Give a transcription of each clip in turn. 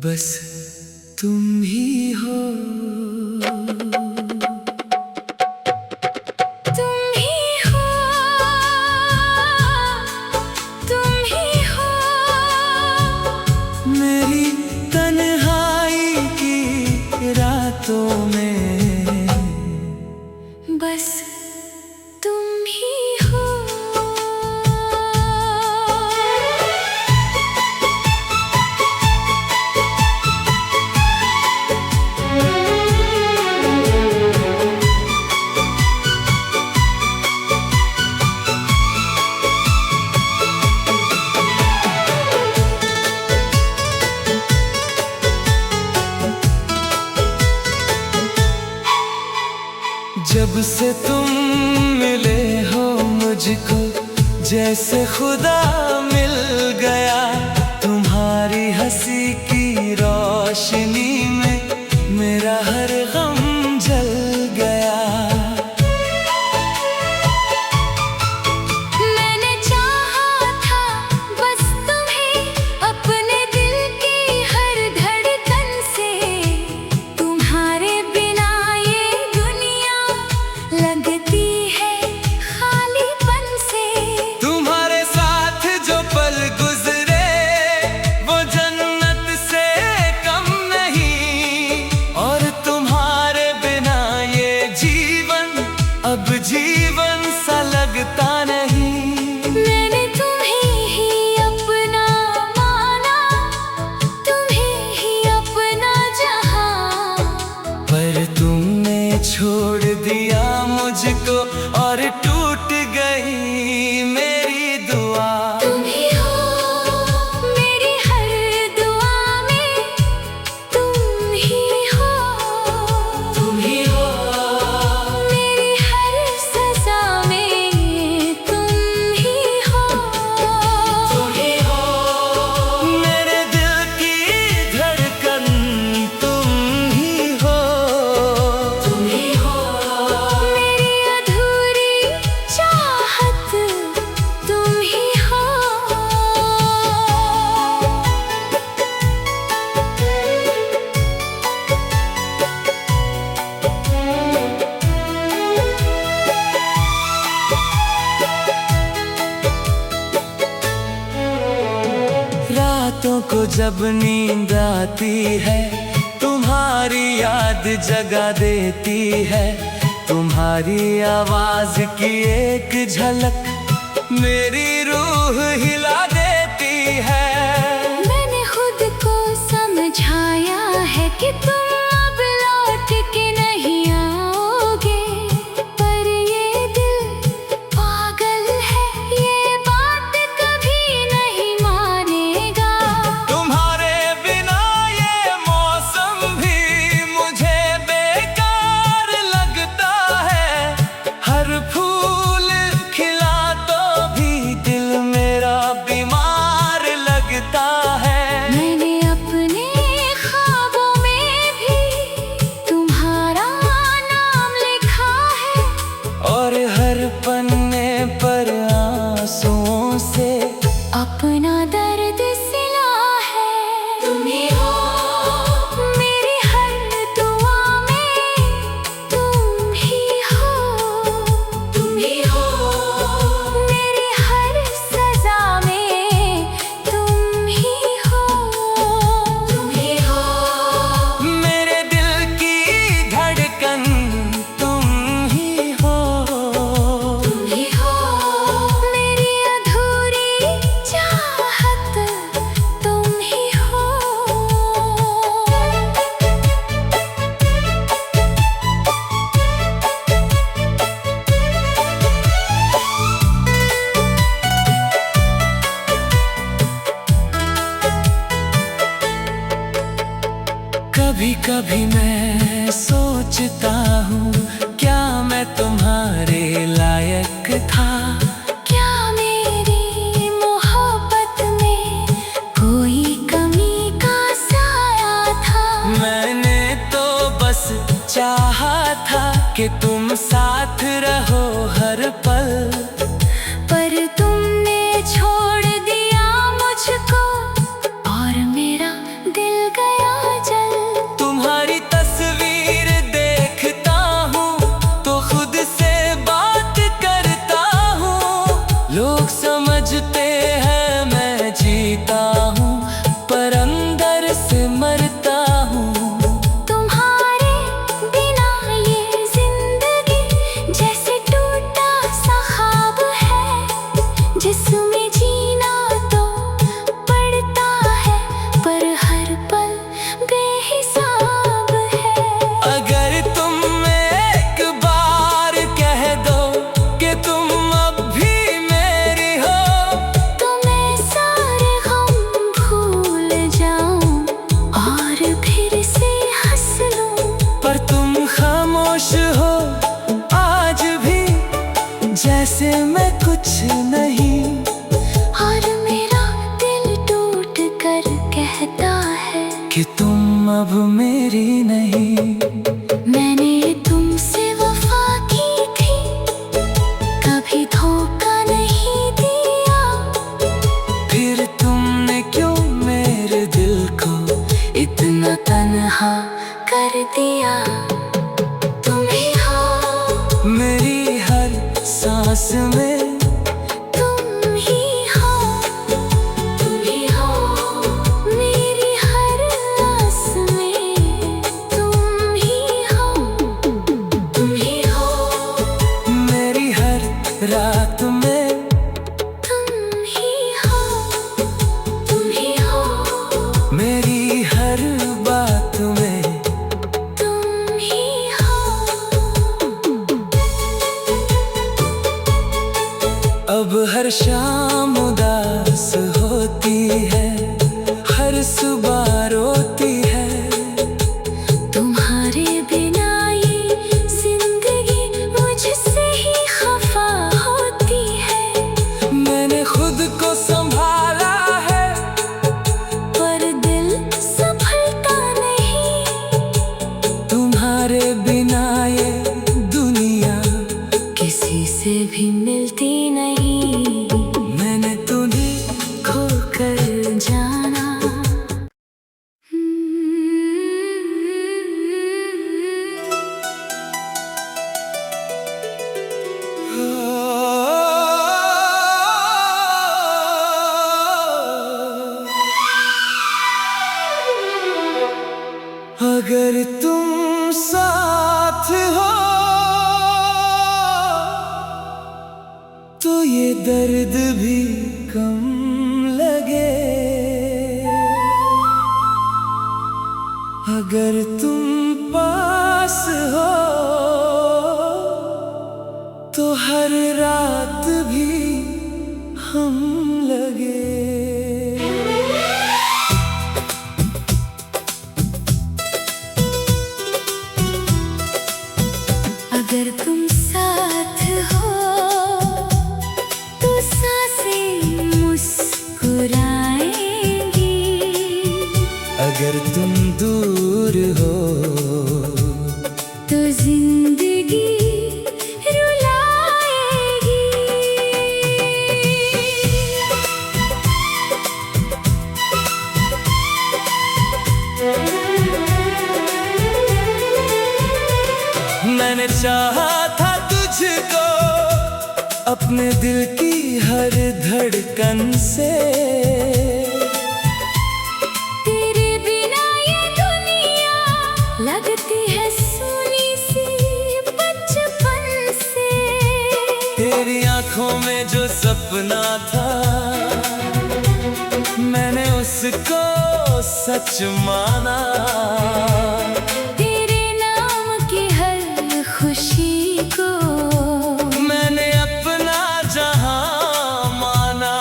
बस तुम ही हो। तुम ही हो, तुम ही हो मेरी तन्हाई की रातों में, बस तुम ही हो। जब से तुम मिले हो मुझको, जैसे खुदा मिल गया। तुम्हारी हंसी की रोशनी में मेरा हर गम जल गया। मैंने चाहा था बस तुम्हें अपने दिल की हर धड़कन से। तुम्हारे बिना ये दुनिया लगती है खालीपन से। तुम्हारे साथ जो पल गुजरे वो जन्नत से कम नहीं, और तुम्हारे बिना ये जीवन अब जीवन सा लगता नहीं। मैंने तुम्हें ही अपना माना, तुम्हें ही अपना जहां, पर तुमने छोड़ दिया मुझको और टूट गई मेरी दुआ। तुम ही हो मेरी हर दुआ में, तुम ही हो, तुम ही हो मेरी हर सजा में, तुम ही हो, तुम ही हो मेरे दिल की धड़कन। तुम ही हो, तुम ही हो मेरी अधूरी चाहत, तुम ही हो। रातों को जब नींद आती है, तुम्हारी याद जगा देती है। तुम्हारी आवाज की एक झलक मेरी रूह हिला देती है। मैंने खुद को समझाया है कि तुम अब लौट के नहीं आओगे, पर ये दिल पागल है, ये बात कभी नहीं मानेगा। तुम्हारे बिना ये मौसम भी मुझे बेकार लगता है। हर फूल खिला तो भी दिल मेरा बीमार लगता है। मैंने अपने ख्वाबों में भी तुम्हारा नाम लिखा है, और हर पन्ने पर आंसुओं से अपना दर्द सिला है। तुम ही हो मेरी हर दुआ में, तुम ही हो, तुम ही हो मेरी हर सजा में, तुम ही हो, तुम ही हो मेरे दिल की धड़कन। तुम ही हो, तुम ही हो मेरी अधूरी चाहत, तुम ही हो। कभी कभी मैं सोचता हूँ, क्या मैं तुम्हारे लायक था? क्या मेरी मोहब्बत में कोई कमी का साया था? मैंने तो बस चाहा था कि तुम साथ रहो हर पल, पर तुमने छोड़ दिया मुझको और मेरा दिल गया। समझते हैं मैं जीता हूँ, पर अंदर से मरता हूँ। तुम्हारे बिना ये जिंदगी जैसे टूटा सा ख्वाब है, जिसमें जीना तो पड़ता है, पर हर पल बेहिसाब है। अगर तुम एक बार कह दो कि तुम अब भी मेरी हो, तो मैं सारे गम भूल जाऊं और फिर से हंस लूं। पर तुम खामोश हो आज भी, जैसे मैं कुछ नहीं। और मेरा दिल टूट कर कहता है कि तुम अब मेरी नहीं। मैंने तुमसे वफा की थी, कभी धोखा नहीं दिया। फिर तुमने क्यों मेरे दिल को इतना तन्हा कर दिया। तुम ही हो मेरी हर सांस में, तुम ही हो, तुम ही हो मेरी हर आस में। तुम ही हो, तुम ही हो मेरी हर रात में। तुम ही हो, तुम ही हो मेरी हर बात में। तुम ही हो। अब हर शाम उदास होती है, हर सुबह रोती है। तुम्हारे बिना ये जिंदगी मुझसे ही खफा होती है। मैंने खुद को संभाला है, पर दिल संभलता नहीं। तुम्हारे बिना ये दुनिया किसी से भी मिलती नहीं। मैंने तुम्हें खोकर जाना। अगर तुम साथ हो तो ये दर्द भी कम लगे। अगर तुम पास हो तो हर रात भी हम लगे। अगर तुम साथ हो तो सांसें मुस्कुराएंगी। अगर तुम दूर हो तो जिंदगी रुलाएगी। मैंने चाहा था तुझको अपने दिल की हर धड़कन से। तेरे बिना ये दुनिया लगती है सूनी सी बचपन से। तेरी आंखों में जो सपना था, मैंने उसको सच माना। तेरे नाम की हर खुशी को मैंने अपना जहां माना।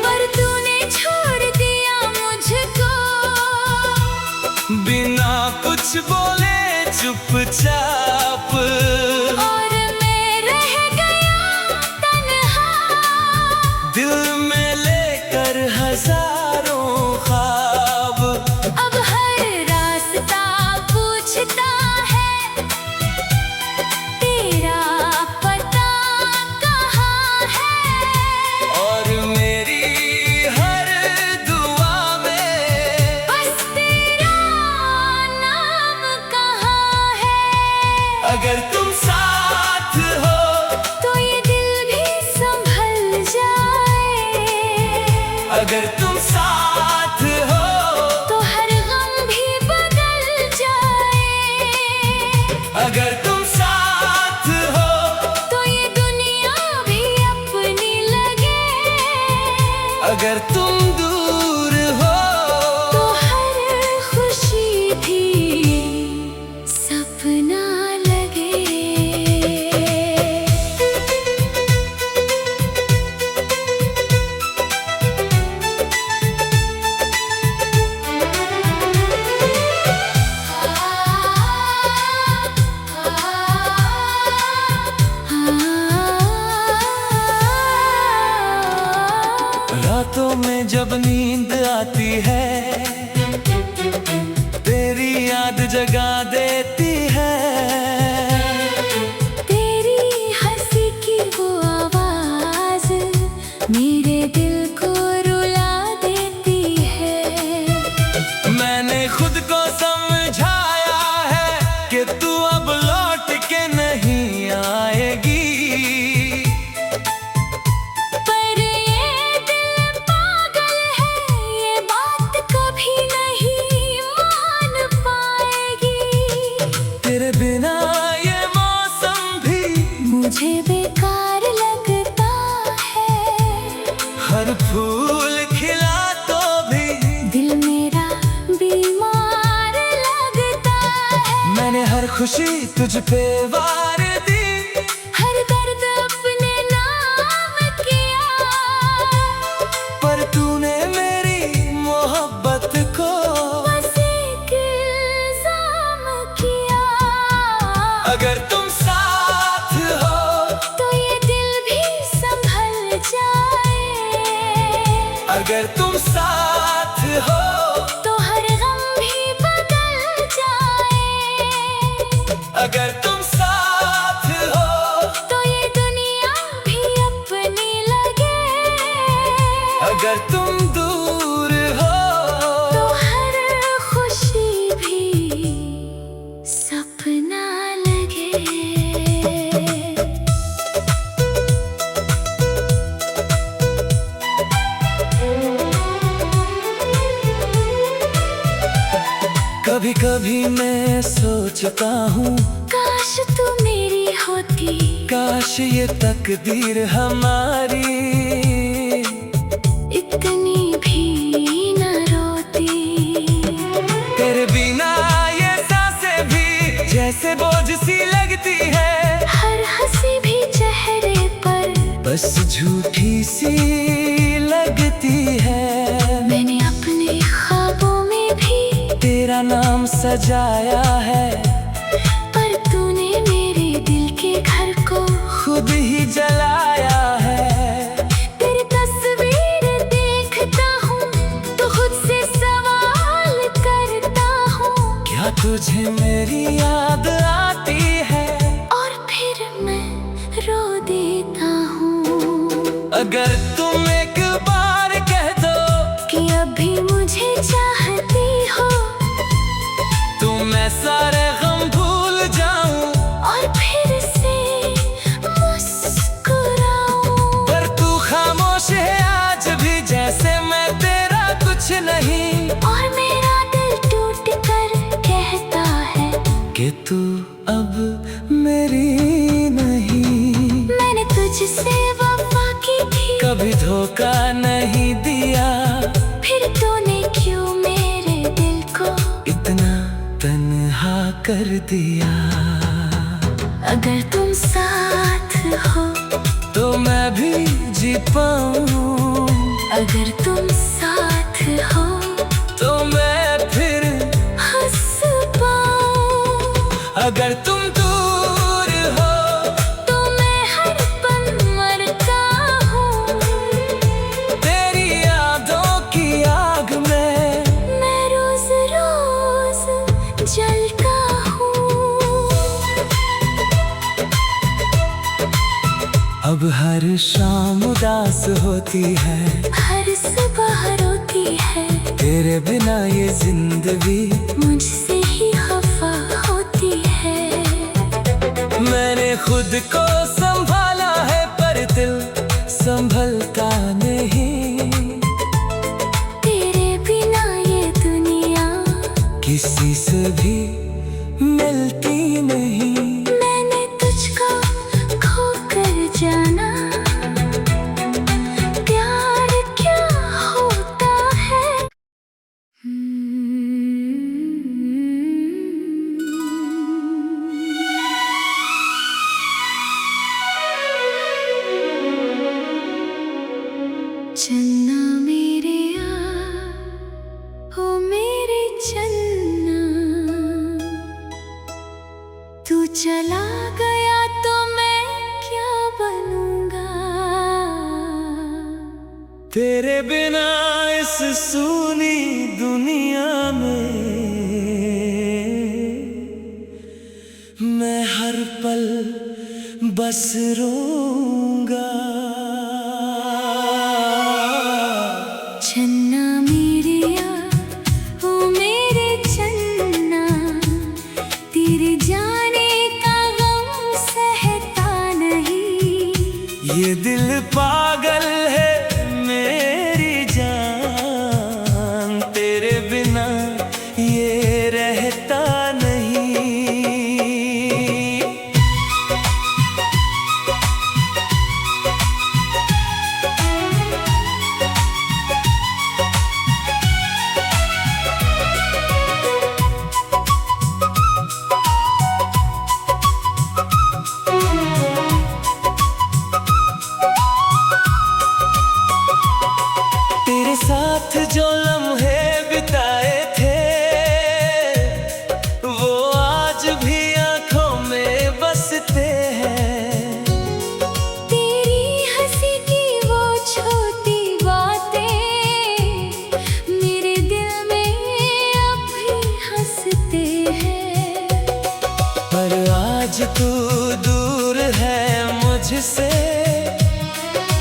पर तूने छोड़ दिया मुझको, बिना कुछ बोले चुपचाप। और मैं रह गया तन्हा, दिल में लेकर हजारों ख्वाब। अब हर रास्ता पूछता है तेरा पता कहाँ है। और मेरी हर दुआ में बस तेरा नाम कहाँ है। अगर तुम साथ हो तो ये दिल भी संभल अगर तुम साथ हो तो हर गम भी बदल जाए। अगर तुम साथ हो तो ये दुनिया भी अपनी लगे। अगर तुम दूर हो तो हर खुशी भी सपना लगे। रातों में जब नींद आती है तेरी याद जगा देती है। तेरी हंसी की वो आवाज मेरे दिल को रुला देती है। मैंने खुद को समझाया है कि तू अब लौट के नहीं आएगी। पर ये दिल पागल है, ये बात कभी नहीं मान पाएगी। तेरे बिना ये मौसम भी मुझे बेकार लगता है। हर फूल खिला तो भी दिल मेरा बीमार लगता है। मैंने हर खुशी तुझ पे वार दी। हर दर्द अपने नाम किया। पर तूने मेरी मोहब्बत को बस एक इल्जाम किया। अगर तुम साथ हो तो ये दिल भी संभल जाए। अगर तुम साथ हो तो हर गम भी बदल जाए। अगर तुम साथ हो तो ये दुनिया भी अपनी लगे। अगर तुम दूर हो तो हर खुशी भी सपना लगे। कभी कभी मैं सोचता हूँ काश तू मेरी होती। काश ये तकदीर हमारी इतनी भी न रोती। तेरे बिना ये सांसें भी जैसे बोझ सी लगती है। हर हंसी भी चेहरे पर बस झूठी सी लगती है। मैंने अपने ख्वाबों में भी तेरा नाम सजाया है। पर तूने मेरे दिल के घर को खुद ही जलाया है। तेरी तस्वीर देखता हूँ तो खुद से सवाल करता हूँ। क्या तुझे मेरी याद आती है? और फिर मैं रो देता हूँ। अगर तुम एक बार कह दो कि अभी मुझे चाहती हो तो मैं सारे गम भूल जाऊं। और फिर से मुस्कुराऊं। पर तू खामोश है आज भी जैसे मैं तेरा कुछ नहीं। और मेरा दिल टूट कर कहता है कि तू अब मेरी नहीं। मैंने तुझसे वफा की थी। कभी धोखा नहीं दिया। फिर तूने क्यों मेरे दिल को इतना तन्हा कर दिया। अगर तुम साथ हो तो मैं भी जी पाऊं। अगर तुम साथ हो तो मैं फिर हंस पाऊं। अगर तुम दूर हो तो मैं हर पल मरता हूँ। तेरी यादों की आग में मैं रोज रोज जलता हूँ। अब हर शाम उदास होती है। हर सुबह रोती है। तेरे बिना ये जिंदगी मुझसे ही खफा होती है। मैंने खुद को संभाला है पर दिल संभलता नहीं। किसी से भी मिलती नहीं। मैंने तुझको खोकर जाना, प्यार क्या होता है। चन्ना मेरे ओ मेरे चन्ना, तू चला गया तो मैं क्या बनूंगा। तेरे बिना इस सूनी दुनिया में मैं हर पल बस रोऊंगा। चन्ना मेरे ओ मेरे चन्ना, तेरे जाने का गम सहता नहीं। ये दिल पागल है मेरी जान, तेरे बिना ये रहता नहीं। तेरे साथ जो लम्हे बिताए थे वो आज भी आंखों में बसते हैं। तेरी हंसी की वो छोटी बातें मेरे दिल में अब भी हंसते हैं। पर आज तू दूर है मुझसे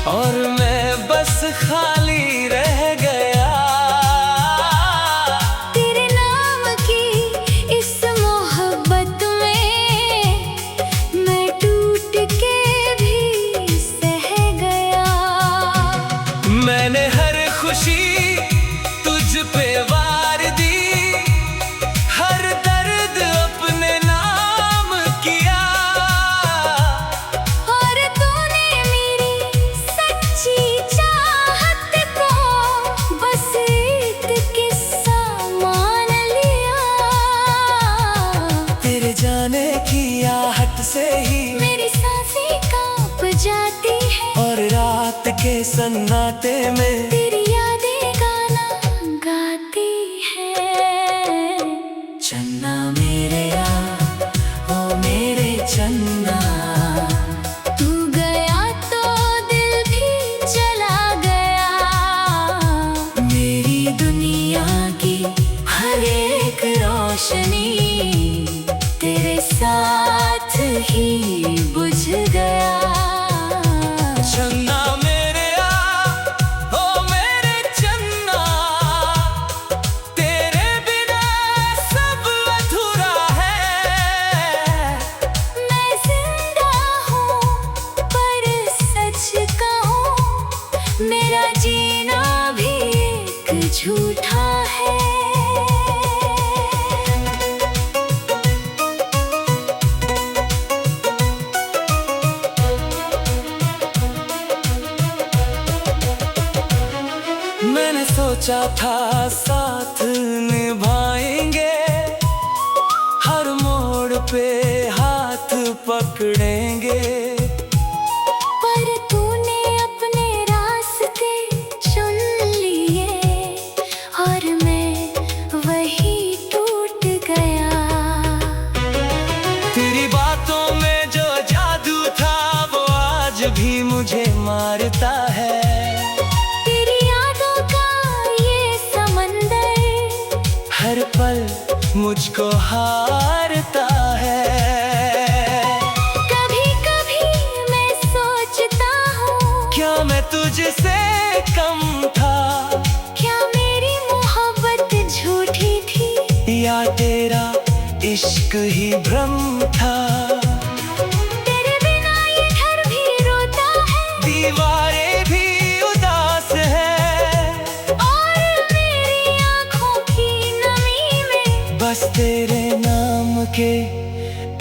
और मैं बस खाली रह गया। तेरे नाम की इस मोहब्बत में मैं टूट के भी सह गया। मैंने हर खुशी तुझ पे वार दी, हर दर्द अपने नाम किया। और तूने मेरी सच्ची चाहत को बस एक किस्सा मान लिया। तेरे जाने की आहट से ही मेरी सांसें कांप जाती है, और रात के सन्नाटे में तेरी यादें गाना गाती है। चन्ना मेरे ओ मेरे चन्ना, तू गया तो दिल भी चला गया। मेरी दुनिया की हर एक रोशनी तेरे साथ ही बुझ गया। चन्ना मेरे ओ मेरे चन्ना, तेरे बिना सब अधूरा है। मैं जिंदा हूँ पर सच कहूँ मेरा जीना भी एक झूठा है। मैंने सोचा था साथ निभाएंगे, हर मोड़ पे हाथ पकड़ेंगे। पर तूने अपने रास्ते चुन लिए और मैं वही टूट गया। तेरी बातों में जो जादू था वो आज भी मुझे मारता है। तेरी यादों का ये समंदर हर पल मुझको हारता है। कभी कभी मैं सोचता हूँ क्या मैं तुझसे कम था, क्या मेरी मोहब्बत झूठी थी, या तेरा इश्क ही भ्रम था। तेरे बिना ये घर भी रोता है, दीवारें भी उदास है, और मेरी आँखों की नमी में के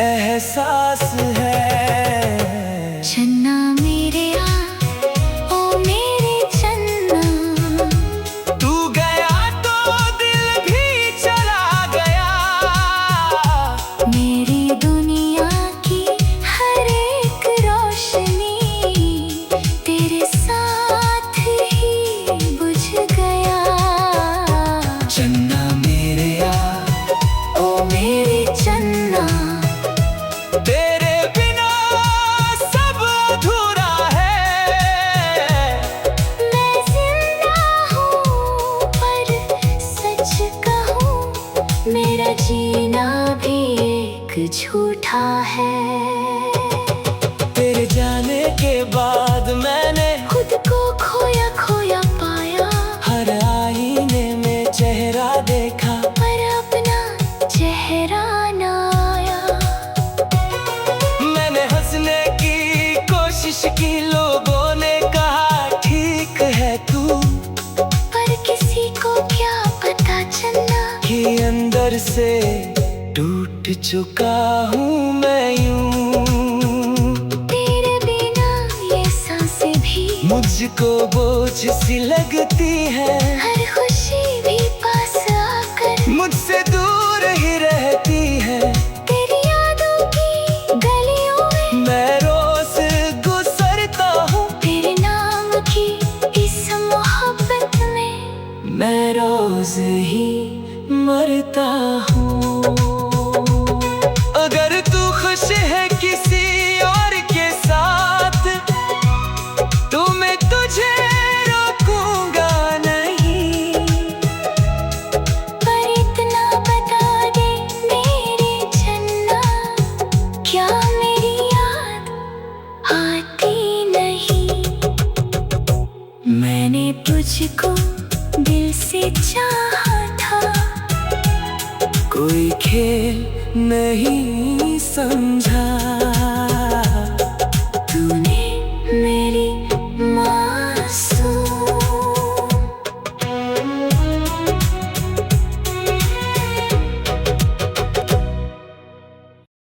एहसास है। चन्ना मेरे ओ मेरे चन्ना, तू गया तो दिल भी चला गया। मेरी दुनिया की हर एक रोशनी तेरे साथ ही बुझ गया। चन्ना मेरे ओ मेरे चन्ना, तेरे बिना सब अधूरा है। मैं जिंदा हूँ पर सच कहूँ मेरा जीना भी एक झूठा है। तेरे जाने के बाद मैंने खुद को खोया खोया पाया, हर आईने में चेहरा देखा, पर अपना चेहरा ना आया। मैंने हंसने की कोशिश की, लोगों ने कहा ठीक है तू, पर किसी को क्या पता चलना कि अंदर से टूट चुका हूँ मैं यूं। तेरे बिना ये सांसें भी मुझको बोझ सी लगती है, हर खुशी भी पास आकर मुझसे दूर ही रहती है। तेरी यादों की गलियों में मैं रोज गुजरता हूँ, तेरे नाम की इस मोहब्बत में मैं रोज ही मरता हूँ। अगर तू खुश है किसी और के साथ, तो मैं तुझे रोकूंगा नहीं। पर इतना बता दे मेरे चन्ना, क्या मेरी याद आती नहीं? मैंने तुझको दिल से चाहा था, कोई खेल नहीं समझा।